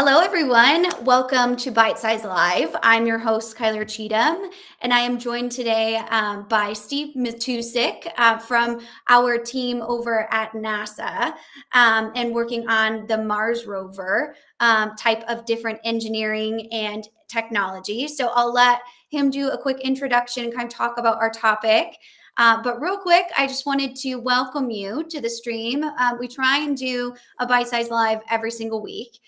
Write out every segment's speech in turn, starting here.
Hello, everyone. Welcome to ByteSized Live. I'm your host, Kyler Cheatham, and I am joined today by Steve Matousek from our team over at NASA and working on the Mars rover type of different engineering and technology. So I'll let him do a quick introduction and kind of talk about our topic. But real quick, I just wanted to welcome you to the stream. We try and do a bite-sized live every single week.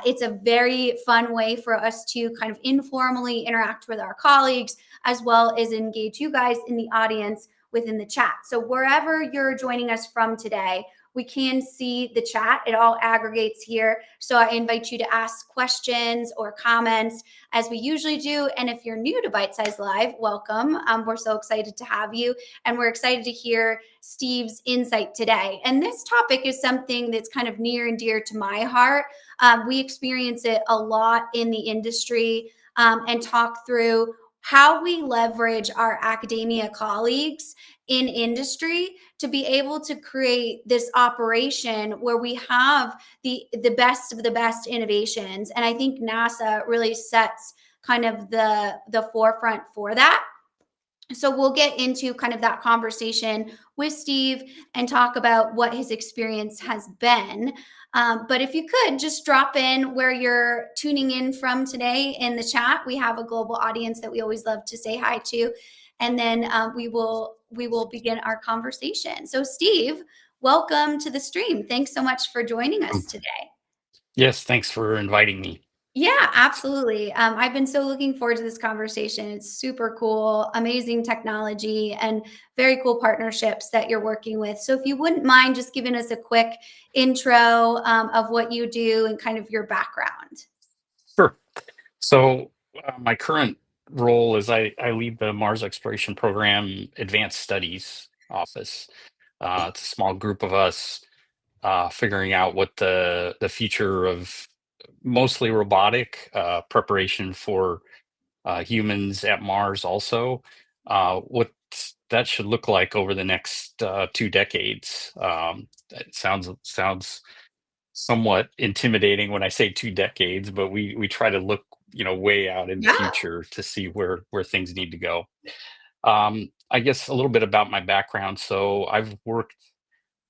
It's a very fun way for us to kind of informally interact with our colleagues, as well as engage you guys in the audience within the chat. So wherever you're joining us from today, we can see the chat. It all aggregates here. So I invite you to ask questions or comments as we usually do. And if you're new to Bite Size Live, welcome. We're so excited to have you. And we're excited to hear Steve's insight today. And this topic is something that's kind of near and dear to my heart. We experience it a lot in the industry and talk through how we leverage our academia colleagues in industry to be able to create this operation where we have the best of the best innovations. And I think NASA really sets kind of the forefront for that. So we'll get into kind of that conversation with Steve and talk about what his experience has been. But if you could just drop in where you're tuning in from today in the chat, we have a global audience that we always love to say hi to, and then we will begin our conversation. So Steve, welcome to the stream. Thanks so much for joining us today. Yes, thanks for inviting me. Yeah, absolutely. I've been so looking forward to this conversation. It's super cool, amazing technology, and very cool partnerships that you're working with. So, if you wouldn't mind just giving us a quick intro of what you do and kind of your background. Sure. So, my current role is I lead the Mars Exploration Program Advanced Studies Office. It's a small group of us figuring out what the future of mostly robotic preparation for humans at Mars also, what that should look like over the next 2 decades. It sounds somewhat intimidating when I say 2 decades, but we try to look, way out in the Yeah. future to see where things need to go. I guess a little bit about my background. So I've worked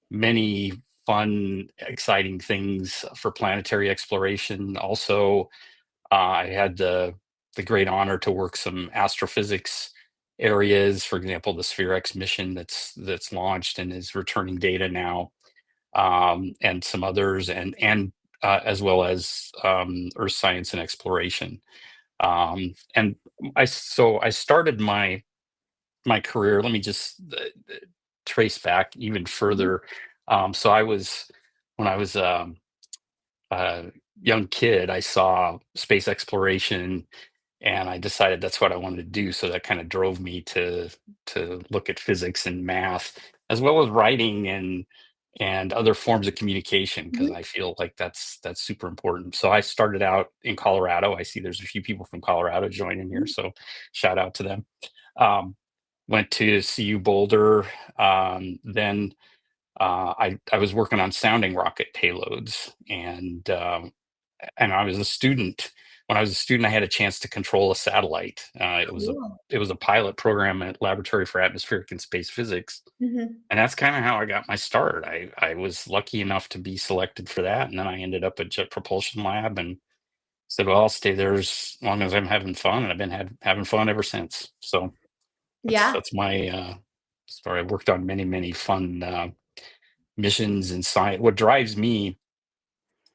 many fun, exciting things for planetary exploration. Also, I had the great honor to work some astrophysics areas. For example, the SphereX mission that's launched and is returning data now, and some others, and as well as earth science and exploration. And I started my career. Let me just trace back even Mhm. further. So I was when I was a young kid, I saw space exploration, and I decided that's what I wanted to do. So that kind of drove me to look at physics and math, as well as writing and other forms of communication, because Mhm. I feel like that's super important. So I started out in Colorado. I see there's a few people from Colorado joining here, Mhm. so shout out to them. Um, Went to CU Boulder. Then I was working on sounding rocket payloads, and I was a student. When I was a student, I had a chance to control a satellite. Cool. It was a pilot program at Laboratory for Atmospheric and Space Physics, Mhm. and that's kind of how I got my start. I was lucky enough to be selected for that, and then I ended up at Jet Propulsion Lab and said, "Well, I'll stay there as long as I'm having fun," and I've been having fun ever since. So Yeah. that's my story. I worked on many fun missions and science. What drives me,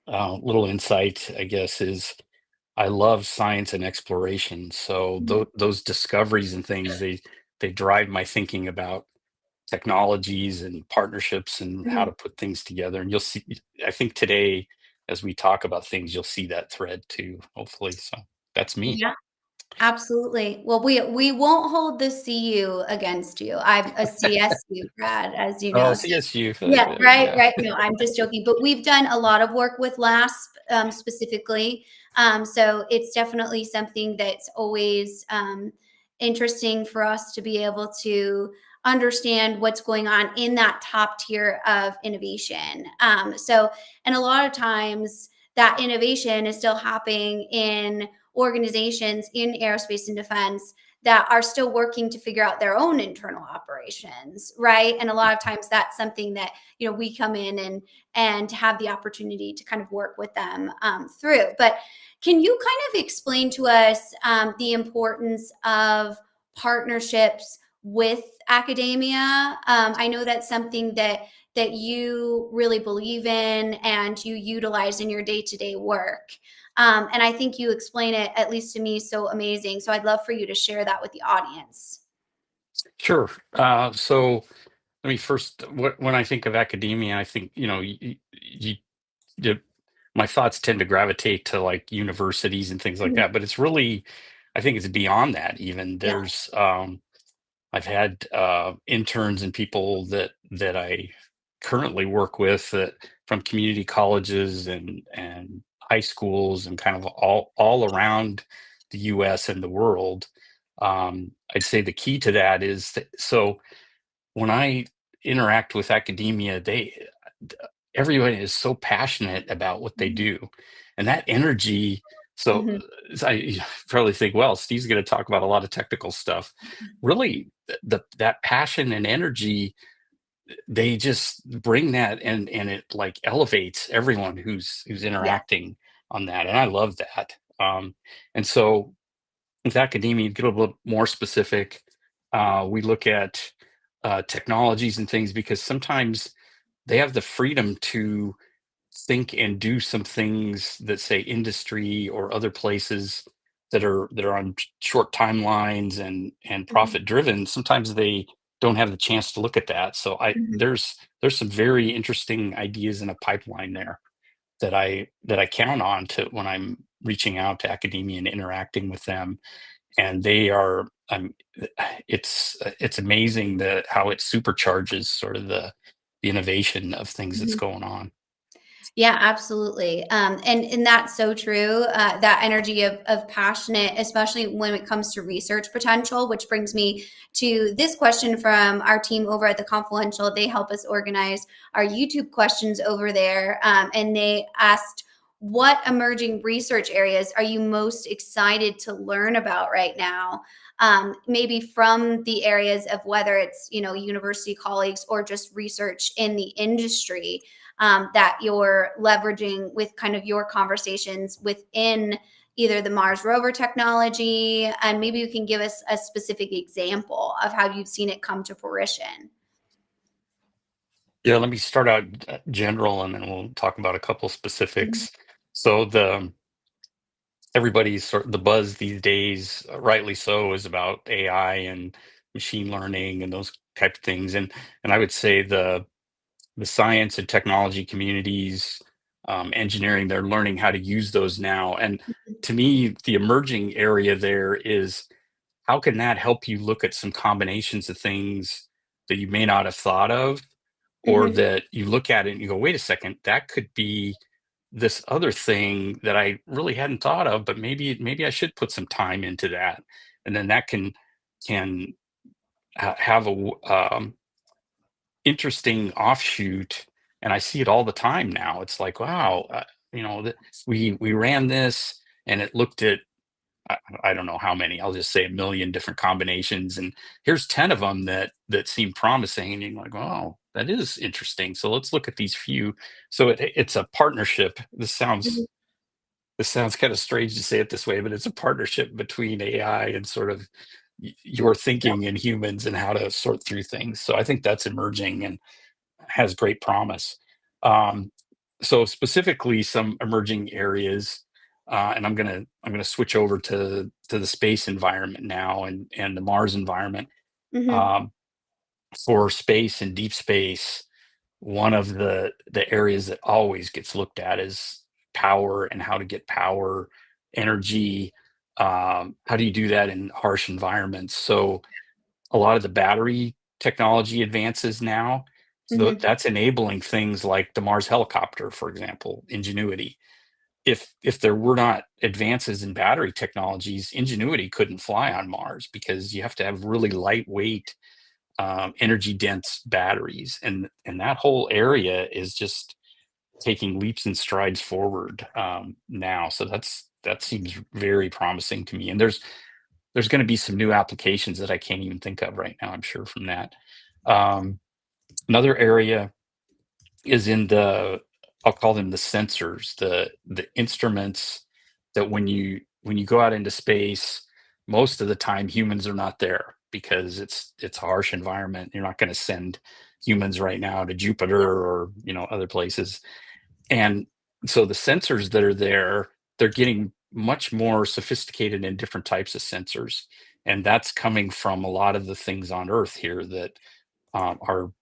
little insight, I guess, is I love science and exploration. So Mhm. those discoveries and things, they drive my thinking about technologies and partnerships and how Mhm. to put things together. And you'll see, I think today, as we talk about things, you'll see that thread too, hopefully. So that's me. Yeah. Absolutely. Well, we won't hold the CU against you. I'm a CSU grad, as you Oh, know. So, CSU. yeah, right, Yeah. right. No, I'm just joking. But we've done a lot of work with LASP specifically. So it's definitely something that's always interesting for us to be able to understand what's going on in that top tier of innovation. And a lot of times that innovation is still happening in organizations in aerospace and defense that are still working to figure out their own internal operations, right? And a lot of times that's something that, we come in and have the opportunity to kind of work with them through. But can you kind of explain to us the importance of partnerships with academia? I know that's something that you really believe in and you utilize in your day-to-day work. And I think you explain it, at least to me, so amazing. So I'd love for you to share that with the audience. Sure. So let me first, when I think of academia, I think, you, my thoughts tend to gravitate to like universities and things like Mhm. that, but it's really, I think it's beyond that even. Yeah. I've had interns and people that I currently work with that from community colleges and high schools and kind of all around the U.S. and the world. I'd say the key to that is that, so when I interact with academia, everybody is so passionate about what they Mhm. do, and that energy. So Mhm. I probably think, well, Steve's going to talk about a lot of technical stuff. Really, that passion and energy, they just bring that, and it like elevates everyone who's Yeah. interacting on that, and I love that. And so with academia, get a little more specific. We look at technologies and things because sometimes they have the freedom to think and do some things that say industry or other places that are on short timelines and Mhm. profit driven. Sometimes they don't have the chance to look at that. So I Mhm. there's some very interesting ideas in a pipeline there that I count on to when I'm reaching out to academia and interacting with them, and they are it's amazing how it supercharges sort of the innovation of things that's Mhm. going on. Yeah, absolutely. And that's so true. That energy of passionate, especially when it comes to research potential, which brings me to this question from our team over at the Confidential. They help us organize our YouTube questions over there, and they asked, "What emerging research areas are you most excited to learn about right now?" Maybe from the areas of whether it's university colleagues or just research in the industry that you're leveraging with kind of your conversations within either the Mars rover technology, and maybe you can give us a specific example of how you've seen it come to fruition. Yeah, let me start out general, and then we'll talk about a couple Mhm. specifics. So everybody's sort of the buzz these days, rightly so, is about AI and machine learning and those type of things. And I would say the science and technology communities, engineering, they're learning how to use those now. And to me, the emerging area there is how can that help you look at some combinations of things that you may not have thought of, or Mhm. that you look at it and you go, wait a second, that could be this other thing that I really hadn't thought of, but maybe I should put some time into that, and then that can have interesting offshoot. And I see it all the time now. It's like, wow, we ran this, and it looked at I don't know how many. I'll just say a million different combinations, and here's 10 of them that seem promising, and you're like, oh, that is interesting. So let's look at these few. So it's a partnership. Mhm. This sounds kind of strange to say it this way, but it's a partnership between AI and sort of your Yeah. thinking and humans and how to sort through things. So I think that's emerging and has great promise. Um, so specifically, some emerging areas, and I'm gonna switch over to the space environment now and the Mars environment. Mhm. Um, for space and deep space, one of the areas that always gets looked at is power and how to get power, energy. How do you do that in harsh environments? So a lot of the battery technology advances now. So Mhm. that's enabling things like the Mars helicopter, for example, Ingenuity. If there were not advances in battery technologies, Ingenuity couldn't fly on Mars because you have to have really lightweight, energy dense batteries, and that whole area is just taking leaps and strides forward now. So that seems very promising to me. And there's going to be some new applications that I can't even think of right now, I'm sure, from that. Um, Another area is in the, I'll call them the sensors, the instruments that when you go out into space, most of the time humans are not there because it's a harsh environment. You're not going to send humans right now to Jupiter Yeah. or other places. And so the sensors that are there, they're getting much more sophisticated in different types of sensors. And that's coming from a lot of the things on Earth here that are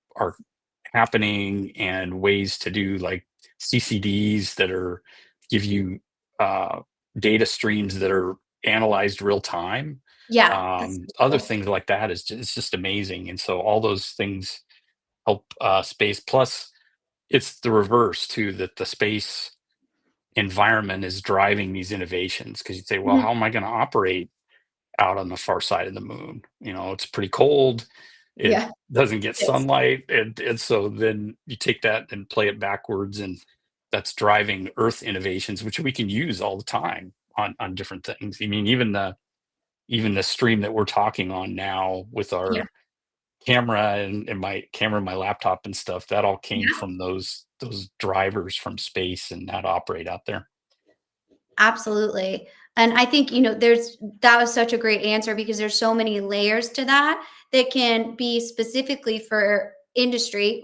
happening, and ways to do like CCDs that are give you uh, data streams that are analyzed real time. Yeah, that's Other cool. things like that is it's just amazing, and so all those things help space. Plus, it's the reverse too, that the space environment is driving these innovations, because you'd say, well, Mhm. how am I going to operate out on the far side of the moon? It's pretty cold. It Yeah, doesn't get yes. sunlight. And so then you take that and play it backwards, and that's driving Earth innovations, which we can use all the time on different things. I mean, even the stream that we're talking on now with Yeah, our camera and my camera, my laptop and stuff, that all came yeah. from those drivers from space and how to operate out there. Absolutely. And I think, that was such a great answer because there's so many layers to that that can be specifically for industry,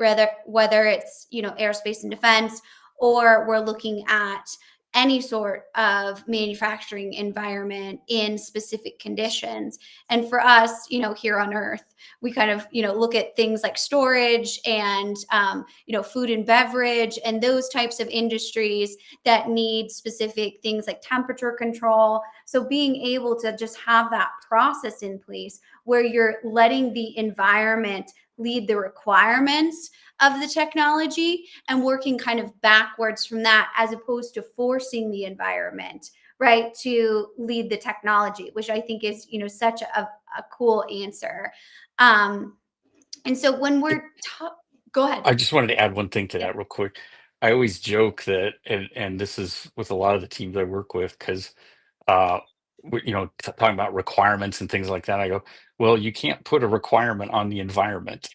whether it's, aerospace and defense, or we're looking at any sort of manufacturing environment in specific conditions. And for us, here on Earth, we kind of, look at things like storage and, food and beverage and those types of industries that need specific things like temperature control. So being able to just have that process in place where you're letting the environment lead the requirements of the technology and working kind of backwards from that as opposed to forcing the environment, right, to lead the technology, which I think is, such a cool answer. um and so when we're go ahead. I just wanted to add one thing to Yeah. that real quick. I always joke that, and this is with a lot of the teams I work with, because talking about requirements and things like that. I go, well, you can't put a requirement on the environment.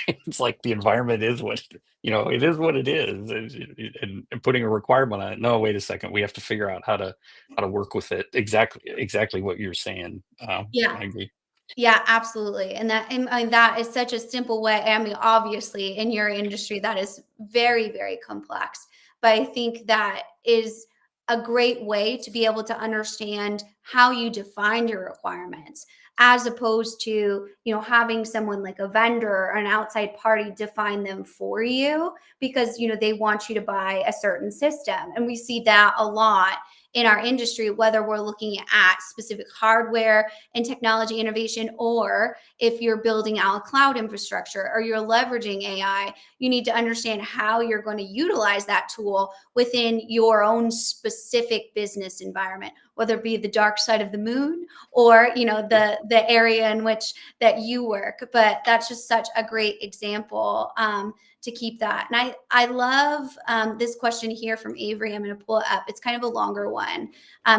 It's like the environment is it is what it is, and putting a requirement on it. No, wait a second. We have to figure out how to work with it. Exactly what you're saying. Yeah. I agree. Yeah, absolutely. And that is such a simple way. I mean, obviously, in your industry, that is very, very complex. But I think that is a great way to be able to understand how you define your requirements, as opposed to, having someone like a vendor or an outside party define them for you because, they want you to buy a certain system. And we see that a lot in our industry, whether we're looking at specific hardware and technology innovation, or if you're building out a cloud infrastructure or you're leveraging AI, you need to understand how you're going to utilize that tool within your own specific business environment, whether it be the dark side of the moon or, the area in which that you work. But that's just such a great example, to keep that. And I love, this question here from Avery. I'm going to pull it up. It's kind of a longer one.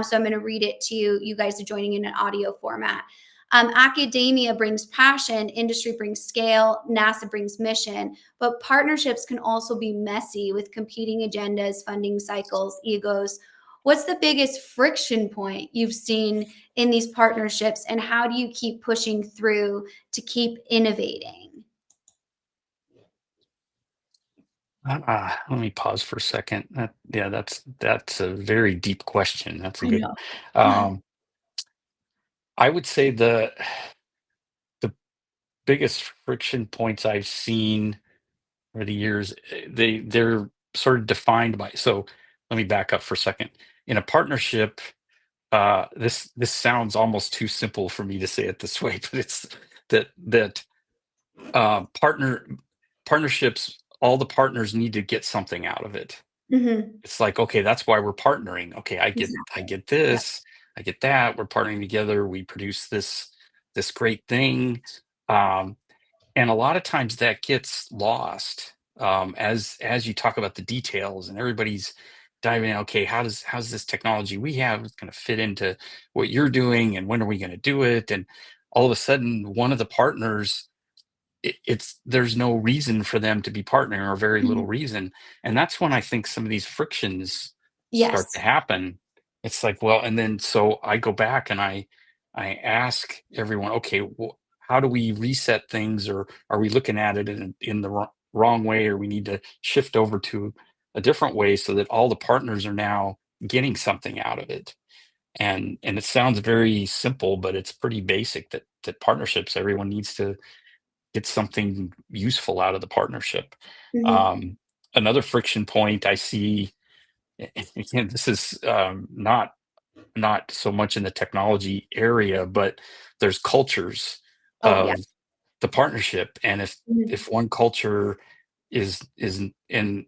So I'm going to read it to you. You guys are joining in an audio format. Academia brings passion, industry brings scale, NASA brings mission, but partnerships can also be messy with competing agendas, funding cycles, egos. What's the biggest friction point you've seen in these partnerships, and how do you keep pushing through to keep innovating? Let me pause for a second. Yeah, that's a very deep question. That's a I good. know. Um, I would say the biggest friction points I've seen over the years, they're sort of defined by. So let me back up for a second. In a partnership, this sounds almost too simple for me to say it this way, but it's that partnerships. All the partners need to get something out of it. Mhm. It's like, okay, that's why we're partnering. Okay, I Exactly. get Yeah. this, I get that. We're partnering together. We produce this great thing. Um, and a lot of times that gets lost as you talk about the details and everybody's diving in, okay, how's this technology we have going to fit into what you're doing, and when are we going to do it? And all of a sudden, one of the partners, it's there's no reason for them to be partnering, or very little Mhm. reason, and that's when I think some of these frictions start to Yes. happen. It's like, well, and then so I go back and I ask everyone, okay, well, how do we reset things, or are we looking at it in the wrong way, or we need to shift over to a different way so that all the partners are now getting something out of it. And it sounds very simple, but it's pretty basic, that partnerships, everyone needs to get something useful out of the partnership. Mhm. Um, Another friction point I see, again, this is not so much in the technology area, but there's cultures Oh, yeah. of the partnership, and Mhm. if one culture is in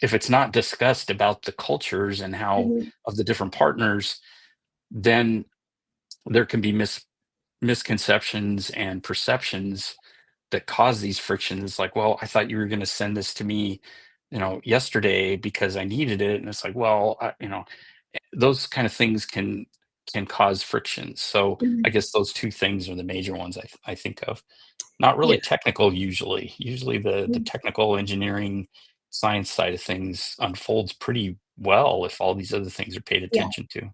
if it's not discussed about the cultures and how Mhm. of the different partners, then there can be misconceptions and perceptions that cause these frictions. Like, well, I thought you were going to send this to me, yesterday because I needed it. And it's like, well, those kind of things can cause frictions. So I Mhm. guess those two things are the major ones I think of. Not Yeah. really technical usually. Usually the Mhm. technical engineering science side of things unfolds pretty well if all these other things are paid Yeah. attention to.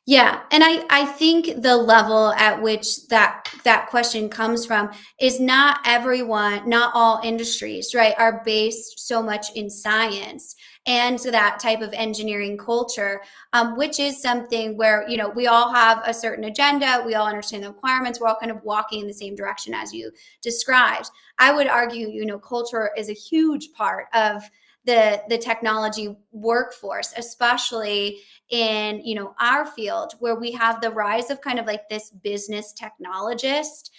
Yeah, and I think the level at which that question comes from is not everyone, not all industries, right, are based so much in science and so that type of engineering culture, which is something where we all have a certain agenda, we all understand the requirements, we're all kind of walking in the same direction as you described. I would argue, culture is a huge part of the technology workforce, especially in our field where we have the rise of kind of like this business technologist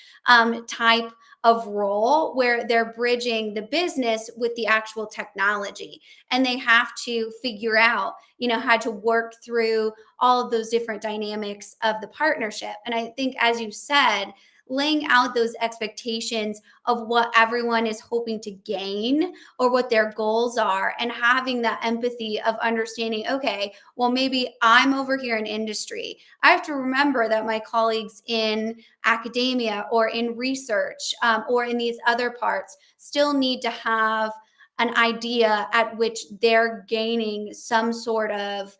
type of role where they're bridging the business with the actual technology, and they have to figure out how to work through all of those different dynamics of the partnership. And I think, as you said, laying out those expectations of what everyone is hoping to gain or what their goals are, and having that empathy of understanding, okay, well, maybe I'm over here in industry. I have to remember that my colleagues in academia or in research or in these other parts still need to have an idea at which they're gaining some sort of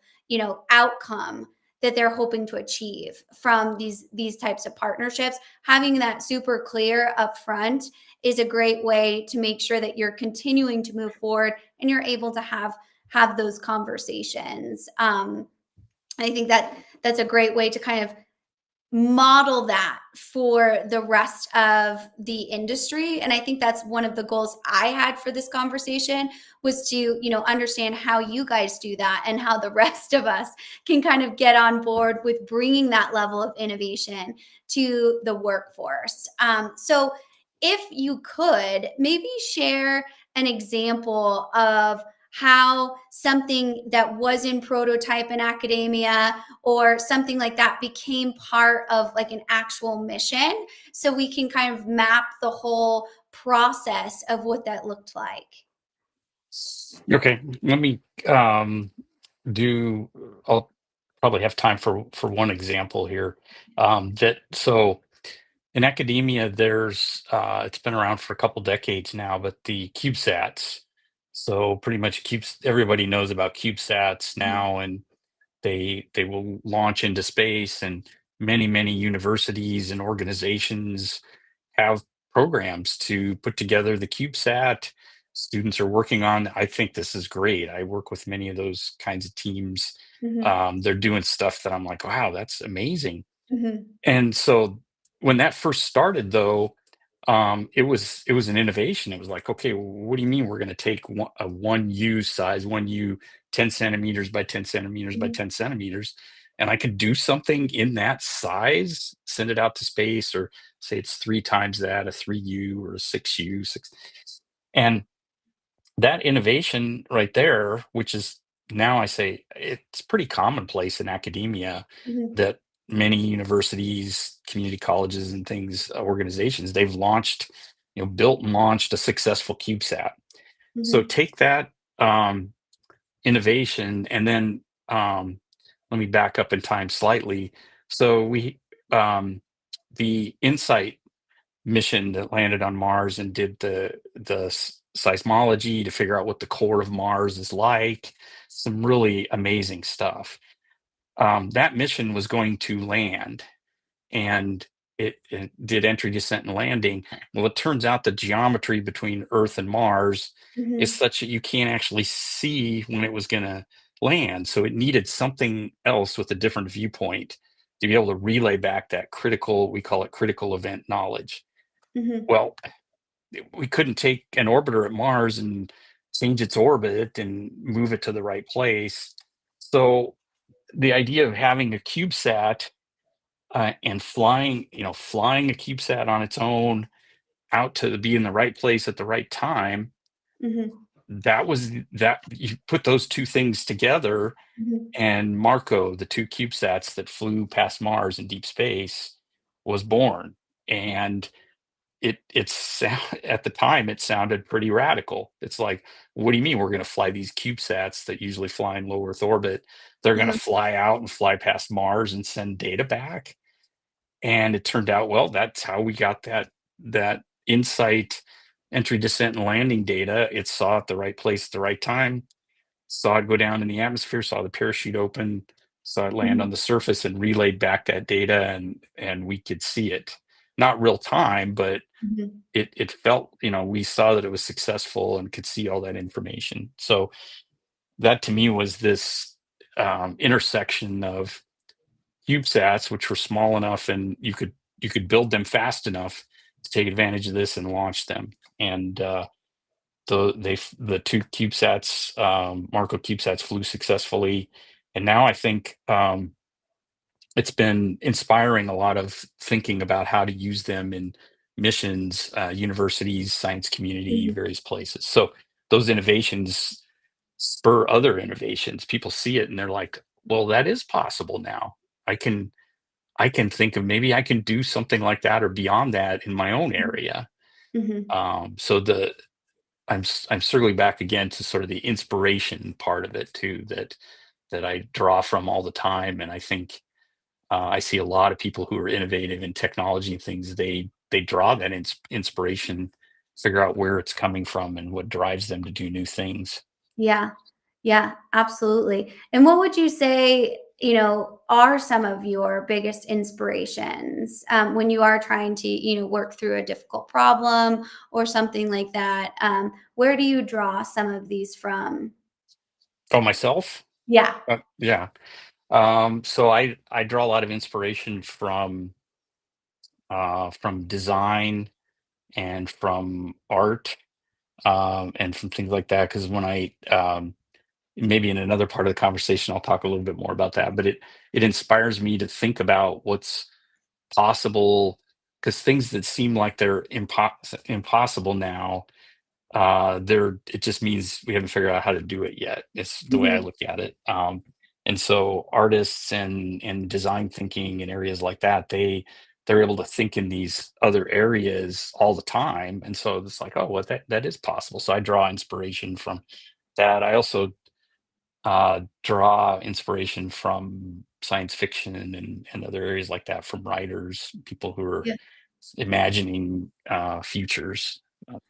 outcome that they're hoping to achieve from these types of partnerships. Having that super clear up front is a great way to make sure that you're continuing to move forward and you're able to have those conversations. I think that that's a great way to kind of model that for the rest of the industry. And I think that's one of the goals I had for this conversation, was to understand how you guys do that and how the rest of us can kind of get on board with bringing that level of innovation to the workforce. So if you could maybe share an example of how something that was in prototype in academia or something like that became part of like an actual mission, so we can kind of map the whole process of what that looked like. Okay, let me do. I'll probably have time for one example here. That so in academia, there's it's been around for a couple decades now, but the CubeSats. So pretty much cubes. Everybody knows about CubeSats Mhm. now, and they will launch into space, and many universities and organizations have programs to put together the CubeSat. Students are working on. I think this is great. I work with many of those kinds of teams. Mhm. They're doing stuff that I'm like, wow, that's amazing. Mhm. And so when that first started, though, it was an innovation. It was like, okay, what do you mean we're going to take a 1U size, 1U 10 centimeters by 10 centimeters by Mhm. 10 centimeters, and I could do something in that size, send it out to space, or say it's three times that, a 3U or a 6U, six, and that innovation right there, which is, now I say it's pretty commonplace in academia, Mhm. that many universities, community colleges, and things, organizations, they've launched, built and launched a successful CubeSat. So Mhm. take that innovation and then let me back up in time slightly. So um, the InSight mission that landed on Mars and did the seismology to figure out what the core of Mars is like. Some really amazing stuff. That mission was going to land, and it did entry, descent, and landing. Well, it turns out the geometry between Earth and Mars is Mhm. such that you can't actually see when it was going to land. So it needed something else with a different viewpoint to be able to relay back that critical, we call it critical event knowledge. Mhm. Well, we couldn't take an orbiter at Mars and change its orbit and move it to the right place. So the idea of having a CubeSat and flying a CubeSat on its own out to be in the right place at the right time, Mhm. that you put those two things together, Mhm. and Marco, the two CubeSats that flew past Mars in deep space, was born. And at the time it sounded pretty radical. It's like, what do you mean we're going to fly these CubeSats that usually fly in low Earth orbit? They're going to Uh-huh. fly out and fly past Mars and send data back? And it turned out, well, that's how we got that insight entry, descent, and landing data. It saw it the right place at the right time, saw it go down in the atmosphere, saw the parachute open, saw it land Mhm. on the surface and relayed back that data, and we could see it. Not real time, but Mhm. it felt, we saw that it was successful and could see all that information. So that to me was this intersection of CubeSats, which were small enough and you could build them fast enough to take advantage of this and launch them. And the two CubeSats, Marco CubeSats, flew successfully, and now I think it's been inspiring a lot of thinking about how to use them in missions, universities, science community, Mhm. various places. So those innovations spur other innovations. People see it and they're like, "Well, that is possible now. I can I can think of maybe I can do something like that or beyond that in my own Mhm. area." Mhm. So I'm circling back again to sort of the inspiration part of it too, that I draw from all the time, and I think I see a lot of people who are innovative in technology and things. They draw that inspiration, figure out where it's coming from and what drives them to do new things. Yeah. Yeah, absolutely. And what would you say, are some of your biggest inspirations when you are trying to, work through a difficult problem or something like that? Where do you draw some of these from? Oh, myself? Yeah. Yeah. So I draw a lot of inspiration from design and from art, and from things like that. Because when maybe in another part of the conversation, I'll talk a little bit more about that. But it inspires me to think about what's possible, because things that seem like they're impossible now, it just means we haven't figured out how to do it yet. It's the way I Mhm. look at it. And so artists and design thinking in areas like that, they're able to think in these other areas all the time. And so it's like, oh, well, that is possible. So I draw inspiration from that. I also draw inspiration from science fiction and other areas like that, from writers, people who are Yeah. imagining futures,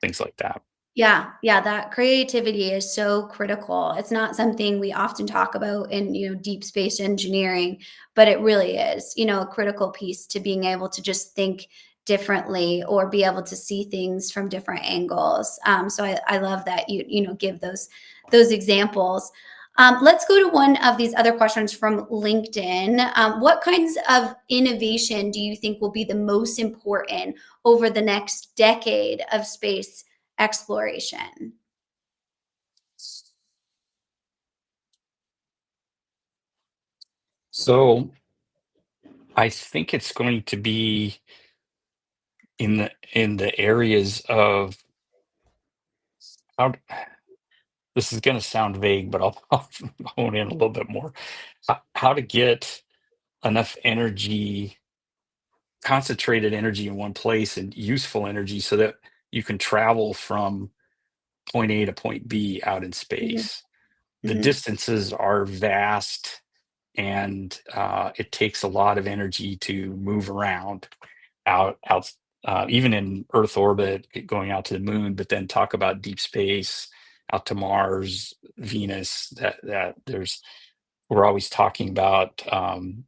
things like that. Yeah, yeah, that creativity is so critical. It's not something we often talk about in, deep space engineering, but it really is, a critical piece to being able to just think differently or be able to see things from different angles. So I love that you give those examples. Let's go to one of these other questions from LinkedIn. What kinds of innovation do you think will be the most important over the next decade of space exploration? So I think it's going to be in the areas of how this is going to sound vague, but I'll hone in a little bit more. How to get enough energy, concentrated energy in one place and useful energy so that you can travel from point A to point B out in Mhm. space. The Mhm. distances are vast, and it takes a lot of energy to move around out even in Earth orbit, going out to the moon, but then talk about deep space, out to Mars, Venus. That there's we're always talking about you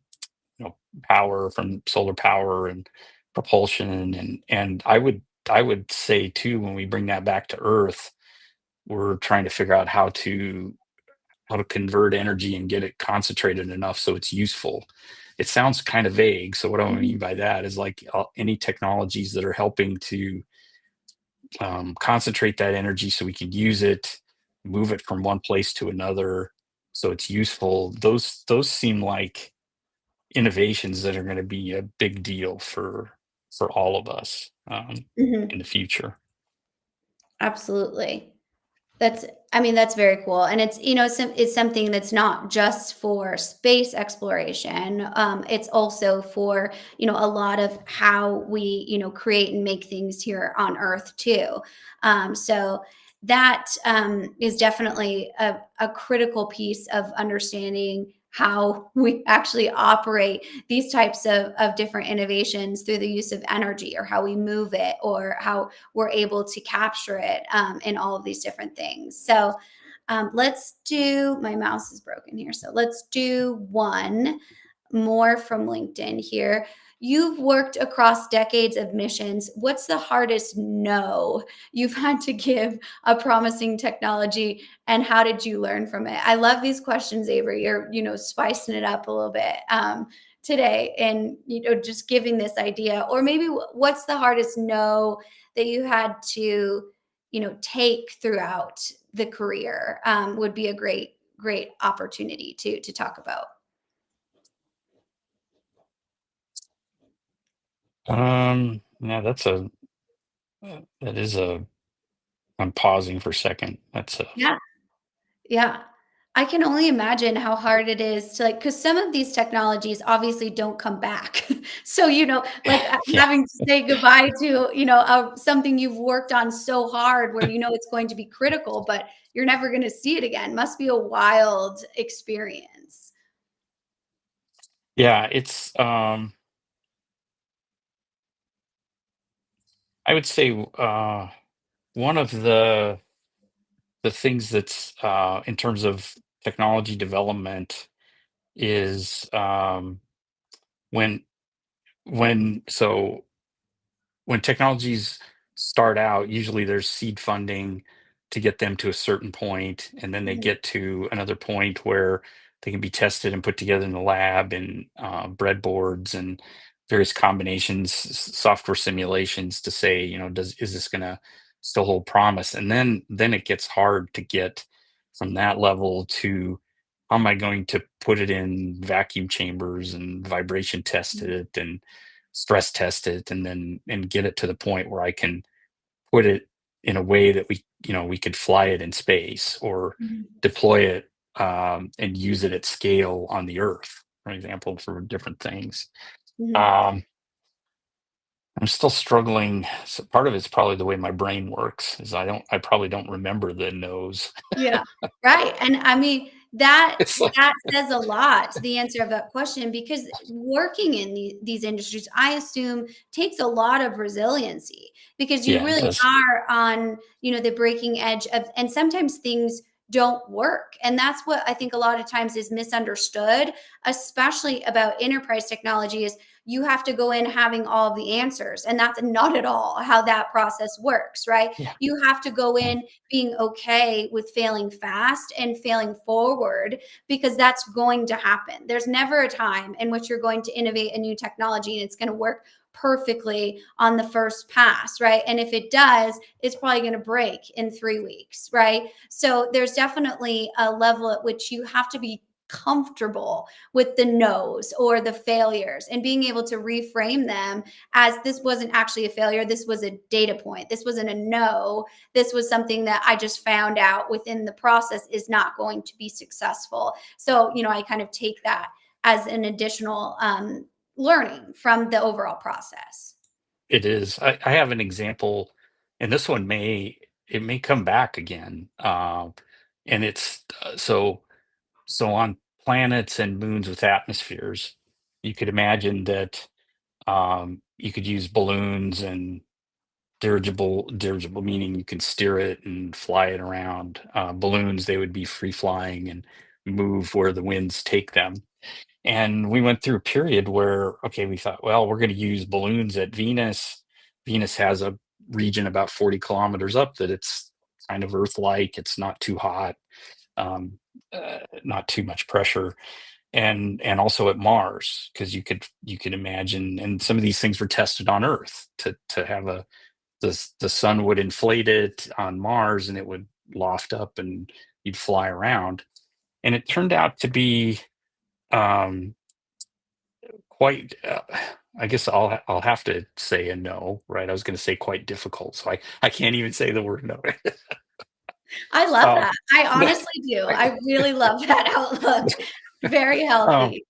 know power from solar power and propulsion, and I would say too, when we bring that back to Earth, we're trying to figure out how to convert energy and get it concentrated enough so it's useful. It sounds kind of vague. So what I Mhm. mean by that is like any technologies that are helping to concentrate that energy so we can use it, move it from one place to another, so it's useful. Those seem like innovations that are going to be a big deal for all of us in Mhm. the future. Absolutely. That's I mean, that's very cool, and it's something that's not just for space exploration, it's also for, a lot of how we, create and make things here on Earth too. So that, is definitely a critical piece of understanding how we actually operate these types of different innovations through the use of energy, or how we move it, or how we're able to capture it, in all of these different things. So let's do, my mouse is broken here. So let's do one more from LinkedIn here. You've worked across decades of missions. What's the hardest no you've had to give a promising technology, and how did you learn from it? I love these questions, Avery. You're, spicing it up a little bit today, and, just giving this idea. Or maybe what's the hardest no that you had to, take throughout the career, would be a great opportunity to talk about. Yeah, that is a I'm pausing for a second. That's a Yeah. Yeah. I can only imagine how hard it is to, like, because some of these technologies obviously don't come back. So, like, yeah. having to say goodbye to, something you've worked on so hard, where it's going to be critical, but you're never gonna see it again. Must be a wild experience. Yeah, it's I would say one of the things that's in terms of technology development is when when when technologies start out, usually there's seed funding to get them to a certain point, and then they Mhm, get to another point where they can be tested and put together in the lab and breadboards and various combinations, software simulations to say, does is this going to still hold promise? And then it gets hard to get from that level to how am I going to put it in vacuum chambers and vibration test mhm, it and stress test it and then and get it to the point where I can put it in a way that we could fly it in space or mhm, deploy it and use it at scale on the Earth, for example, for different things. mhm. Um, I'm still struggling. So part of it's probably the way my brain works is I probably don't remember the no's. Yeah, right, and I mean, that It's like, that says a lot to the answer of that question, because working in these industries, I assume, takes a lot of resiliency, because you yeah, it really does. are on, the breaking edge of, and sometimes things don't work, and that's what I think a lot of times is misunderstood, especially about enterprise technology, is you have to go in having all of the answers, and that's not at all how that process works, right? Yeah, You have to go yeah. in being okay with failing fast and failing forward, because that's going to happen. There's never a time in which you're going to innovate a new technology and it's going to work perfectly on the first pass, right? And if it does, it's probably going to break in 3 weeks, right? So there's definitely a level at which you have to be comfortable with the no's or the failures, and being able to reframe them as, this wasn't actually a failure, this was a data point, this wasn't a no, this was something that I just found out within the process is not going to be successful. So, I kind of take that as an additional, learning from the overall process. It is. I have an example, and this one may it may come back again. And it's so on planets and moons with atmospheres, you could imagine that you could use balloons and dirigible meaning you can steer it and fly it around. Balloons, they would be free flying and move where the winds take them. And we went through a period where, okay, we thought, well, we're going to use balloons at Venus. Venus has a region about 40 kilometers up that it's kind of Earth-like. It's not too hot, um, not too much pressure, and also at Mars, because you could imagine, and some of these things were tested on Earth to have the sun would inflate it on Mars and it would loft up and you'd fly around. And it turned out to be um, quite. I guess I'll have to say a no, right? I was going to say quite difficult, so I can't even say the word no. I love um, that. I honestly do. I really love that outlook. Very um, healthy.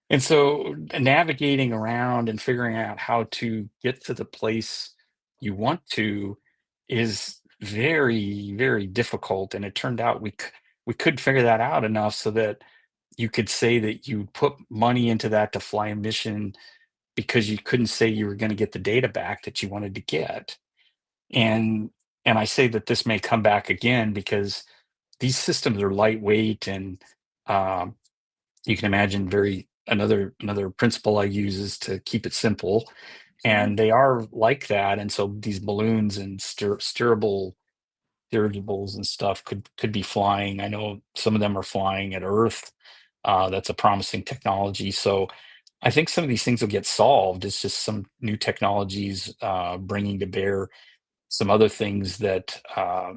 and so navigating around and figuring out how to get to the place you want to is very, very difficult. And it turned out we could figure that out enough so that you could say that you put money into that to fly a mission because you couldn't say you were going to get the data back that you wanted to get. And I say that this may come back again because these systems are lightweight and um, you can imagine very another principle I use is to keep it simple, Mhm. and they are like that. And so these balloons and steerable dirigibles and stuff could be flying. I know some of them are flying at Earth. That's a promising technology. So I think some of these things will get solved. It's just some new technologies bringing to bear some other things that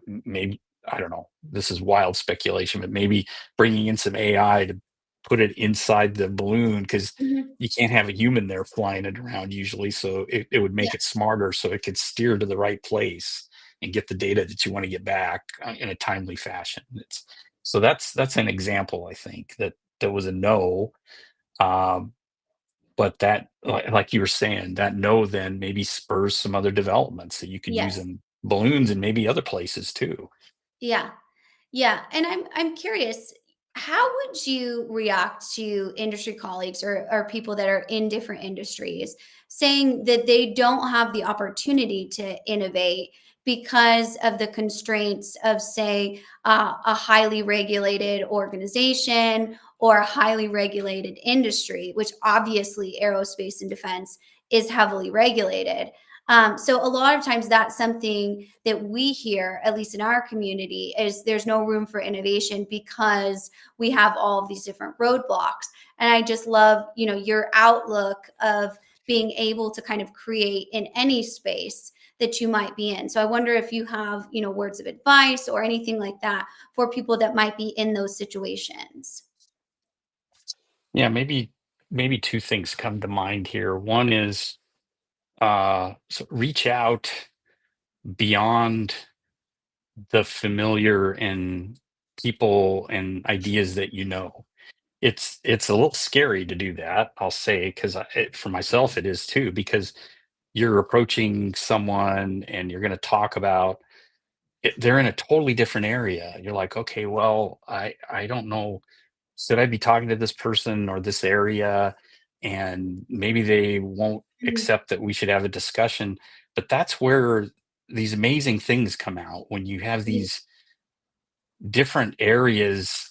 maybe, I don't know. This is wild speculation, but maybe bringing in some AI to put it inside the balloon because Mhm. you can't have a human there flying it around usually. So it would Yeah. make it smarter so it could steer to the right place and get the data that you want to get back in a timely fashion. So that's an example, I think, that was a no. Um, but that, like you were saying, that no then maybe spurs some other developments that you could use Yes. in balloons and maybe other places too. Yeah. Yeah, and I'm curious, how would you react to industry colleagues or people that are in different industries saying that they don't have the opportunity to innovate because of the constraints of, say, a highly regulated organization or a highly regulated industry, which obviously aerospace and defense is heavily regulated. So a lot of times that's something that we hear, at least in our community, is there's no room for innovation because we have all of these different roadblocks. And I just love, your outlook of being able to kind of create in any space that you might be in. So I wonder if you have, words of advice or anything like that for people that might be in those situations. Yeah, maybe two things come to mind here. One is so reach out beyond the familiar and people and ideas that you know. It's a little scary to do that, I'll say, because for myself it is too, because you're approaching someone and you're going to talk about they're in a totally different area. You're like, okay, well, I don't know, should I be talking to this person or this area? And maybe they won't Mhm. accept that we should have a discussion. But that's where these amazing things come out when you have Mhm. these different areas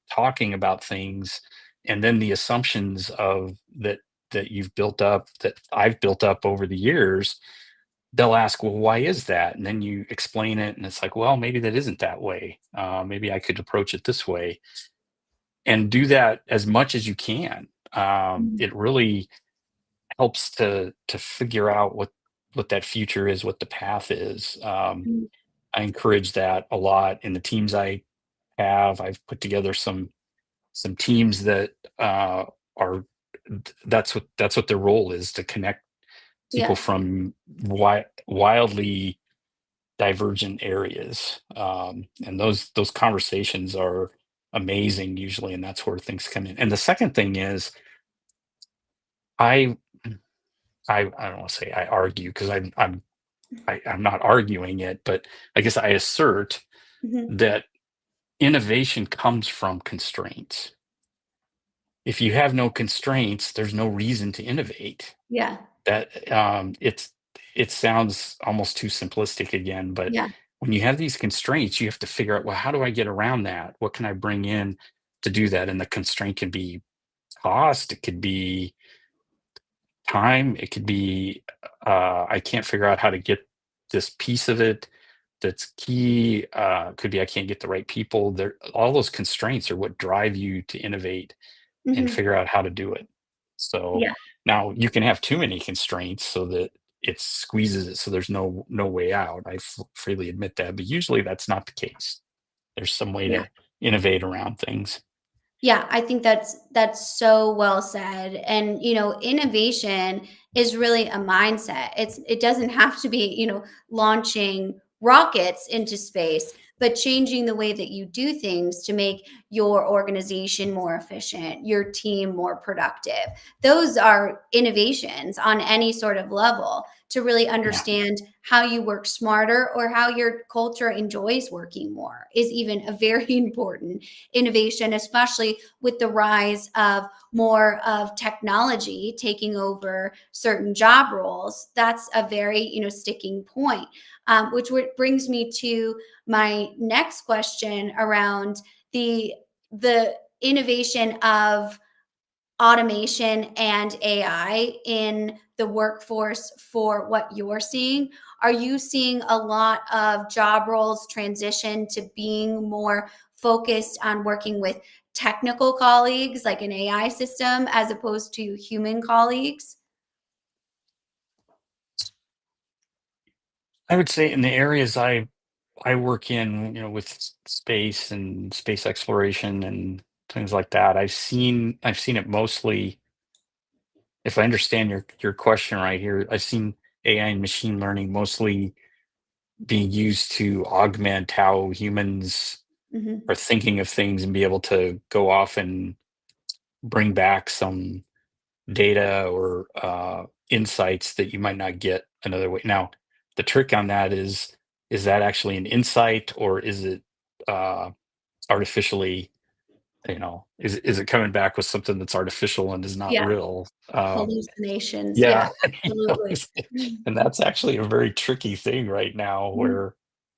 talking about things, and then the assumptions of that you've built up, that I've built up over the years. They'll ask, well, why is that? And then you explain it, and it's like, well, maybe that isn't that way. Maybe I could approach it this way, and do that as much as you can. Mhm. It really helps to figure out what that future is, what the path is. Mhm. I encourage that a lot in the teams I have. I've put together some teams that are that's what their role is, to connect people Yeah. from wildly divergent areas, and those conversations are amazing usually, and that's where things come in. And the second thing is, I I don't want to say I argue because I'm I'm not arguing it, but I guess I assert Mhm. that innovation comes from constraints. If you have no constraints, there's no reason to innovate. Yeah. That it sounds almost too simplistic again, but Yeah. when you have these constraints, you have to figure out, well, how do I get around that? What can I bring in to do that? And the constraint can be cost, it could be time, it could be I can't figure out how to get this piece of it that's key. Could be I can't get the right people. There, all those constraints are what drive you to innovate and Mhm. figure out how to do it. So Yeah. now you can have too many constraints so that it squeezes it so there's no way out. Freely admit that, but usually that's not the case. There's some way Yeah. to innovate around things. Yeah, I think that's so well said. And innovation is really a mindset. It doesn't have to be, launching rockets into space, but changing the way that you do things to make your organization more efficient, your team more productive. Those are innovations on any sort of level to really Yeah. understand how you work smarter or how your culture enjoys working more is even a very important innovation, especially with the rise of more of technology taking over certain job roles. That's a very sticking point, brings me to my next question around the innovation of automation and AI in the workforce for what you're seeing? Are you seeing a lot of job roles transition to being more focused on working with technical colleagues like an AI system as opposed to human colleagues? I would say in the areas I work in, with space and space exploration and things like that, I've seen it mostly. If I understand your question right here, I've seen AI and machine learning mostly being used to augment how humans Mhm. are thinking of things and be able to go off and bring back some data or insights that you might not get another way. Now, the trick on that is that actually an insight or is it uh, artificially, is it coming back with something that's artificial and is not Yeah, real? hallucinations. Yeah, Yeah, absolutely. Mm. and that's actually a very tricky thing right now Mhm. where,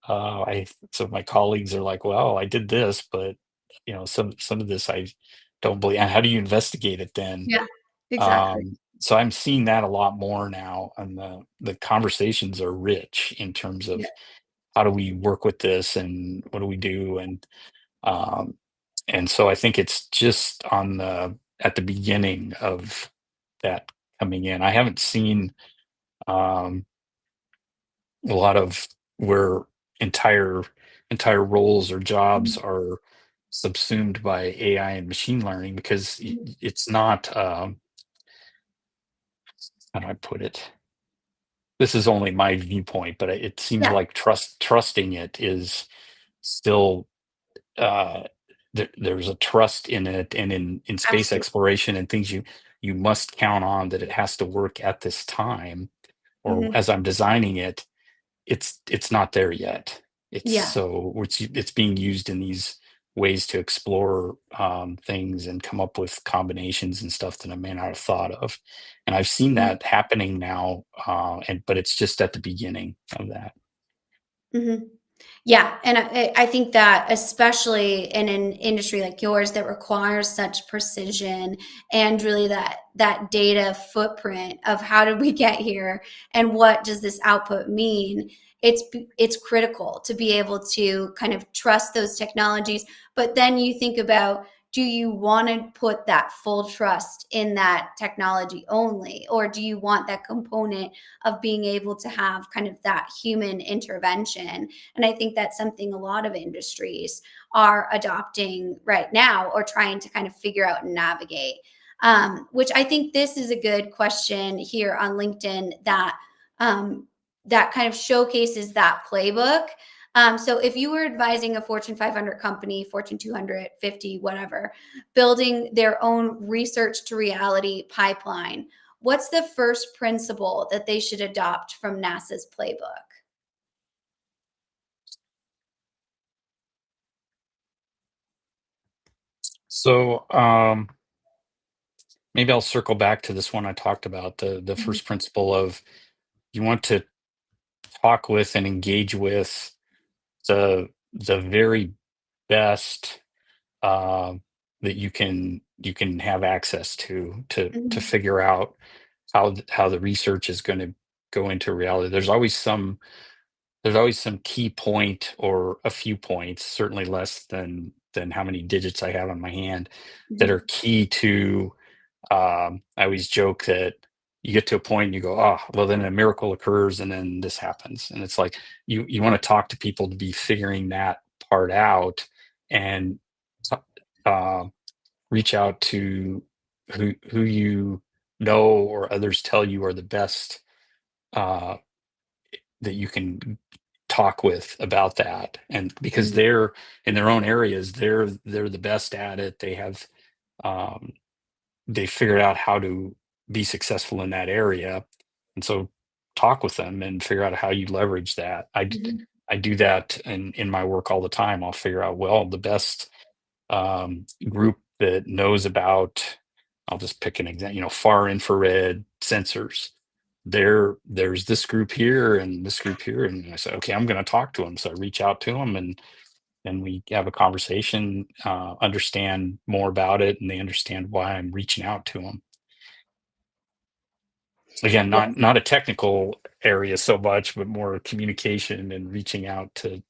I so my colleagues are like, "Well, I did this, but, some of this I don't believe." And how do you investigate it then? Yeah, exactly. So I'm seeing that a lot more now, and the conversations are rich in terms Yeah. of how do we work with this and what do we do, um, and so I think it's just on the at the beginning of that coming in. I haven't seen um, a lot of where entire entire roles or jobs Mhm. are subsumed by AI and machine learning because Mhm. it's not. How do I put it? This is only my viewpoint, but it seems Yeah, like trusting it is still. Uh, there's a trust in it, and in space absolutely. exploration and things you must count on that it has to work at this time or Mhm. as I'm designing it. It's not there yet. Yeah. It's being used in these ways to explore, things and come up with combinations and stuff that I may not have thought of, and I've seen Mhm. that happening now, but it's just at the beginning of that. Mhm. Yeah, and I think that especially in an industry like yours that requires such precision and really that data footprint of how did we get here and what does this output mean? It's critical to be able to kind of trust those technologies, but then you think about, do you want to put that full trust in that technology only, or do you want that component of being able to have kind of that human intervention? And I think that's something a lot of industries are adopting right now or trying to kind of figure out and navigate. Which I think this is a good question here on LinkedIn um, that kind of showcases that playbook. So if you were advising a Fortune 500 company, Fortune 250, whatever, building their own research to reality pipeline, what's the first principle that they should adopt from NASA's playbook? So maybe I'll circle back to this one I talked about, the Mhm, first principle of you want to talk with and engage with the very best that you can have access to mhm, figure out how the research is going to go into reality. There's always some key point or a few points, certainly less than how many digits I have on my hand, that mhm, are key to. I always joke that you get to a point and you go, oh, well, then a miracle occurs and then this happens. And it's like you want to talk to people to be figuring that part out and t- uh, reach out to who you know or others tell you are the best uh, that you can talk with about that. And because mhm, they're in their own areas, they're the best at it. Um, they figured out how to be successful in that area, and so talk with them and figure out how you leverage that. mhm, I do that in my work all the time. I'll figure out, well, the best group that knows about, I'll just pick an example, far infrared sensors. There's this group here and this group here, and I said, okay, I'm going to talk to them. So I reach out to them, and we have a conversation, understand more about it, and they understand why I'm reaching out to them. Again, yeah. not a technical area so much, but more communication and reaching out to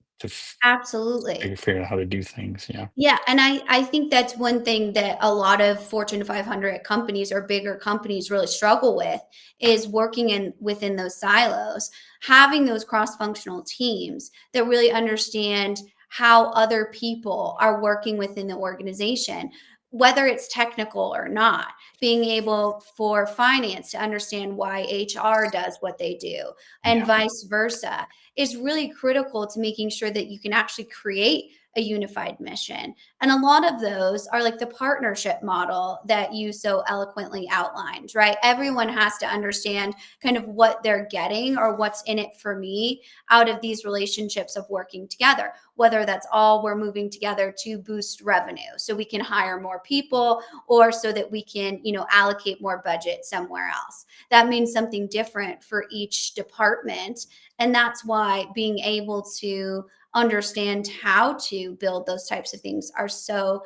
Absolutely. figure out how to do things. Yeah. Yeah, and I think that's one thing that a lot of Fortune 500 companies or bigger companies really struggle with is working in within those silos, having those cross-functional teams that really understand how other people are working within the organization, whether it's technical or not. Being able for finance to understand why HR does what they do and Yeah. vice versa is really critical to making sure that you can actually create a unified mission. And a lot of those are like the partnership model that you so eloquently outlined, right? Everyone has to understand kind of what they're getting or what's in it for me out of these relationships of working together, whether that's all we're moving together to boost revenue so we can hire more people or so that we can, allocate more budget somewhere else. That means something different for each department. And that's why being able to understand how to build those types of things are so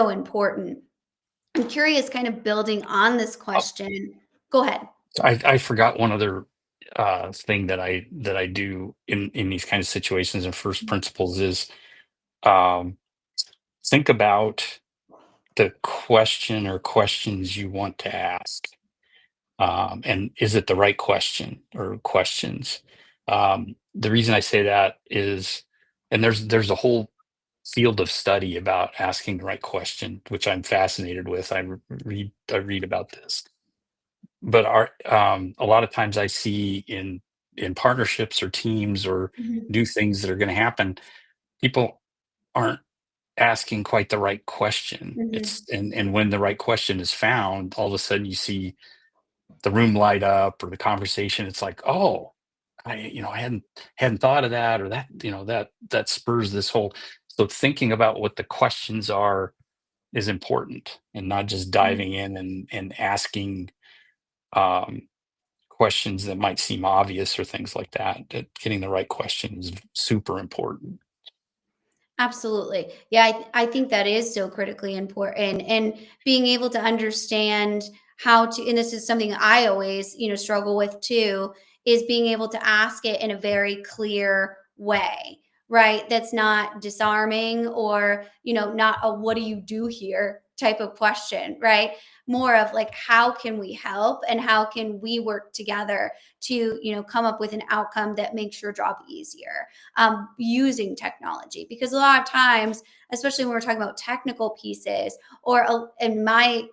important. I'm curious, kind of building on this Oh, question. Go ahead. I forgot one other thing that I do in these kind of situations and first principles is, um, think about the question or questions you want to ask. And is it the right question or questions? The reason I say that is, and there's a whole field of study about asking the right question, which I'm fascinated with. I read about this, but a lot of times I see in partnerships or teams or Mhm, new things that are going to happen, people aren't asking quite the right question. mhm, And when the right question is found, all of a sudden you see the room light up or the conversation. It's like, oh, I hadn't thought of that, or that spurs this whole. So thinking about what the questions are is important, and not just mhm. diving in and asking um, questions that might seem obvious or things like that. That getting the right question is super important. Absolutely. Yeah, I think that is so critically important. And being able to understand how to, and this is something I always, struggle with too, is being able to ask it in a very clear way, right? That's not disarming or, not a what do you do here type of question, right? More of like, how can we help and how can we work together to, come up with an outcome that makes your job easier using technology because a lot of times especially when we're talking about technical pieces or in my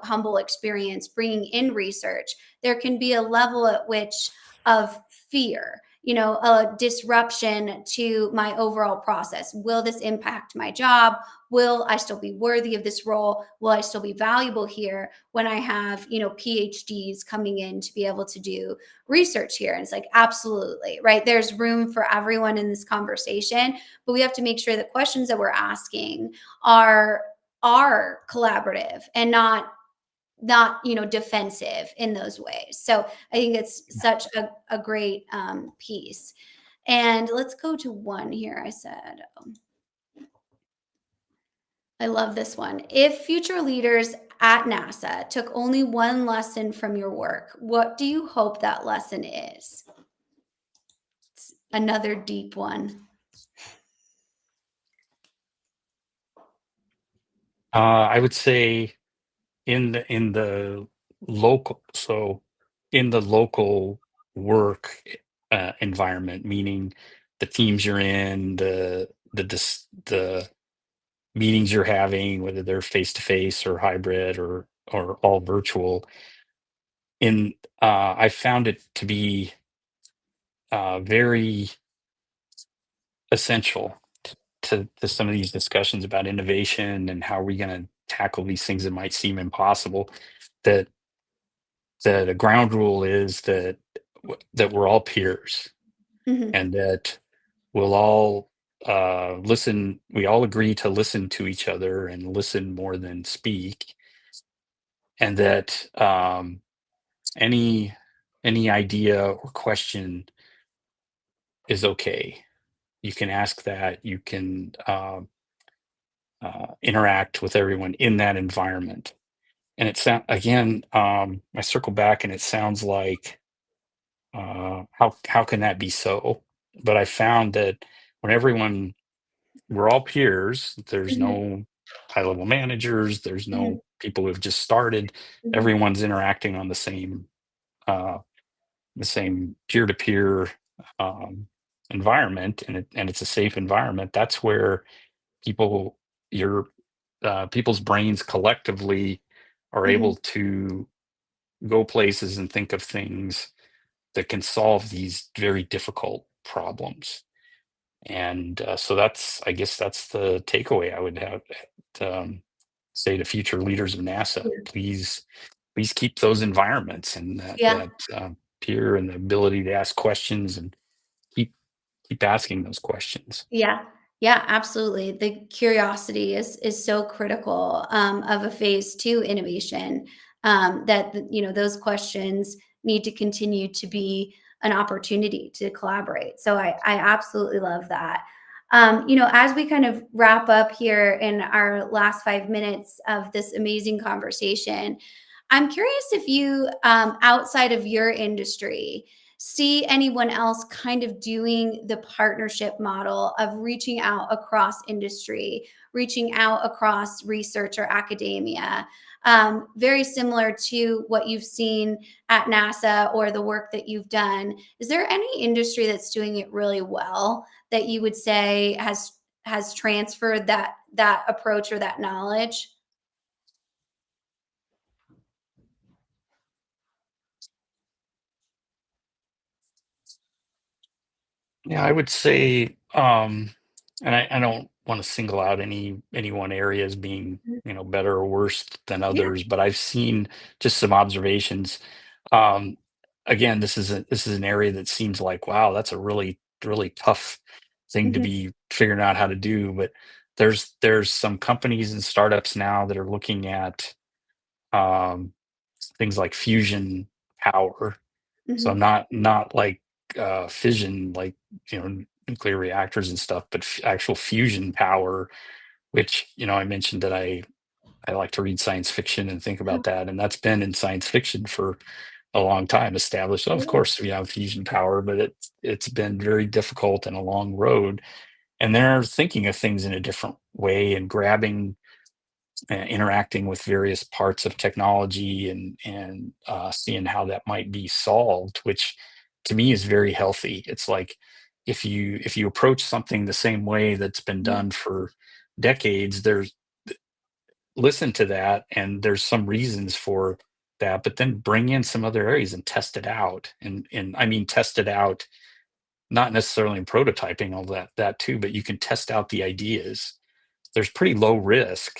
humble experience bringing in research there can be a level at which of fear a disruption to my overall process will this impact my job will I still be worthy of this role? Will I still be valuable here when I have, PhDs coming in to be able to do research here? And it's like, absolutely, right? There's room for everyone in this conversation, but we have to make sure that questions that we're asking are collaborative and not defensive in those ways. So I think it's such a great piece. And let's go to one here. I said, I love this one. If future leaders at NASA took only one lesson from your work, what do you hope that lesson is? It's another deep one. I would say in the local so in the local work environment, meaning the teams you're in, the meetings you're having, whether they're face to face or hybrid or all virtual. In I found it to be very essential to some of these discussions about innovation and how we're going to tackle these things that might seem impossible. That the ground rule is that we're all peers, Hmm. and that we'll all listen. We all agree to listen to each other and listen more than speak, and that any any idea or question is okay. You can ask that. You can interact with everyone in that environment. And it sound again. I circle back, and it sounds like how can that be so? But I found that when everyone we're all peers, there's Hmm. no high level managers, there's Hmm. no people who've just started. Hmm. Everyone's interacting on uh, the same peer to peer environment, and it's a safe environment. That's where people your people's brains collectively are Hmm. able to go places and think of things that can solve these very difficult problems. And so I guess that's the takeaway I would have to say to future leaders of NASA. Please keep those environments and Yeah. that peer and the ability to ask questions and keep keep asking those questions. Yeah. Yeah, absolutely. The curiosity is so critical of a phase two innovation, that those questions need to continue to be an opportunity to collaborate. So I absolutely love that. As we kind of wrap up here in our last 5 minutes of this amazing conversation, I'm curious if you, outside of your industry, see anyone else kind of doing the partnership model of reaching out across industry, reaching out across research or academia, very similar to what you've seen at NASA or the work that you've done. Is there any industry that's doing it really well that you would say has transferred that approach or that knowledge? Yeah, I would say, and I don't want to single out any one area as being better or worse than Yeah. others, but I've seen just some observations. Um, Again, this is an area that seems like wow, that's a really tough thing to Mhm. be figuring out how to do. But there's some companies and startups now that are looking at um, things like fusion power, so Mhm. not like fission, like nuclear reactors and stuff, but actual fusion power. Which I mentioned that I like to read science fiction and think about that, and that's been in science fiction for a long time established. Of Yeah. course, we have fusion power, but it's been very difficult and a long road. And they're thinking of things in a different way and grabbing interacting with various parts of technology and seeing how that might be solved, which to me is very healthy. It's like if you approach something the same way that's been Mhm. done for decades, there's listen to that, and there's some reasons for that, but then bring in some other areas and test it out. And I mean test it out, not necessarily in prototyping, all that too, but you can test out the ideas there's pretty low risk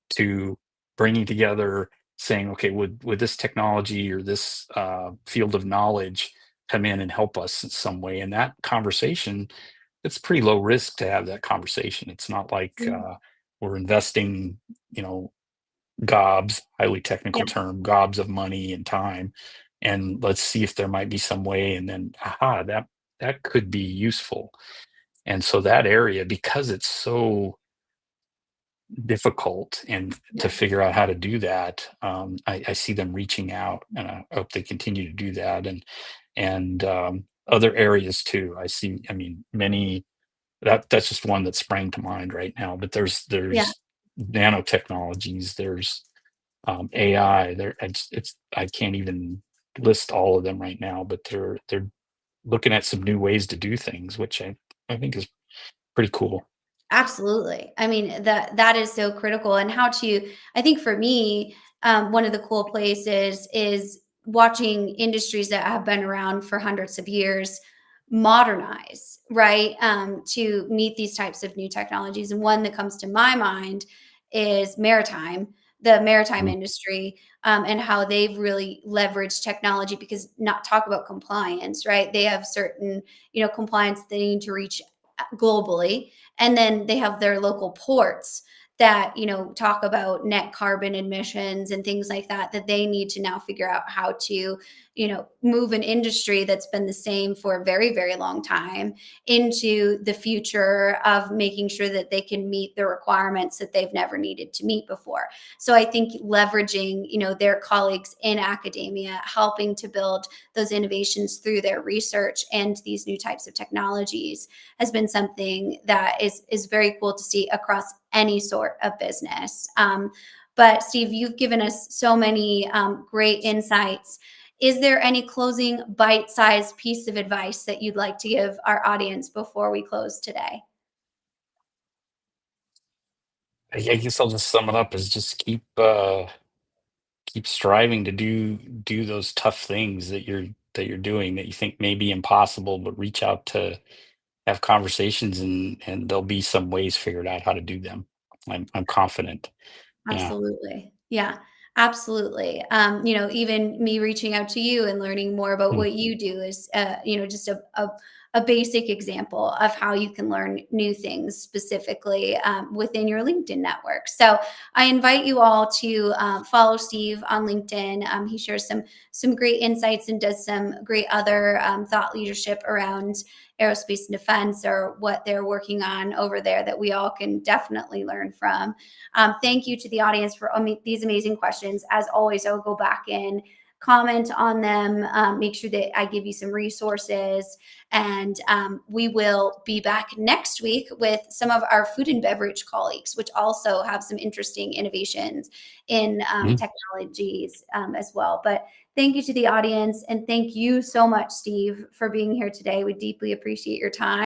to bringing together, saying, okay, would this technology or this field of knowledge come in and help us in some way? And that conversation, it's pretty low risk to have that conversation. It's not like Mm, we're investing, you know, gobs, highly technical yeah, term, gobs of money and time, and let's see if there might be some way. And then, aha, that could be useful. And so that area, because it's so difficult and to yeah, figure out how to do that, I see them reaching out, and I hope they continue to do that. And other areas too. I see. I mean, many that's just one that sprang to mind right now. But yeah. there's nanotechnologies. There's AI. It's I can't even list all of them right now. But they're looking at some new ways to do things, which I think is pretty cool. Absolutely. I mean, that is so critical. And how to, I think for me, one of the cool places is watching industries that have been around for hundreds of years modernize, right? To meet these types of new technologies. And one that comes to my mind is the maritime Mm, industry, and how they've really leveraged technology, because not talk about compliance, right? They have certain, compliance they need to reach globally, and then they have their local ports that talk about net carbon emissions and things like that, that they need to now figure out how to move an industry that's been the same for a very, very long time into the future of making sure that they can meet the requirements that they've never needed to meet before. So I think leveraging their colleagues in academia, helping to build those innovations through their research and these new types of technologies, has been something that is very cool to see across any sort of business. But Steve, you've given us so many great insights. Is there any closing bite-sized piece of advice that you'd like to give our audience before we close today? I guess I'll just sum it up as just keep striving to do those tough things that you're doing that you think may be impossible, but reach out to have conversations, and there'll be some ways figured out how to do them. I'm confident. Yeah. Absolutely. Yeah, absolutely. Even me reaching out to you and learning more about Mm, what you do is, just a basic example of how you can learn new things specifically within your LinkedIn network. So I invite you all to follow Steve on LinkedIn. He shares some great insights and does some great other thought leadership around aerospace and defense, or what they're working on over there, that we all can definitely learn from. Thank you to the audience for these amazing questions. As always, I'll go back and comment on them, make sure that I give you some resources. And we will be back next week with some of our food and beverage colleagues, which also have some interesting innovations in mm. technologies as well. But thank you to the audience. And thank you so much, Steve, for being here today. We deeply appreciate your time.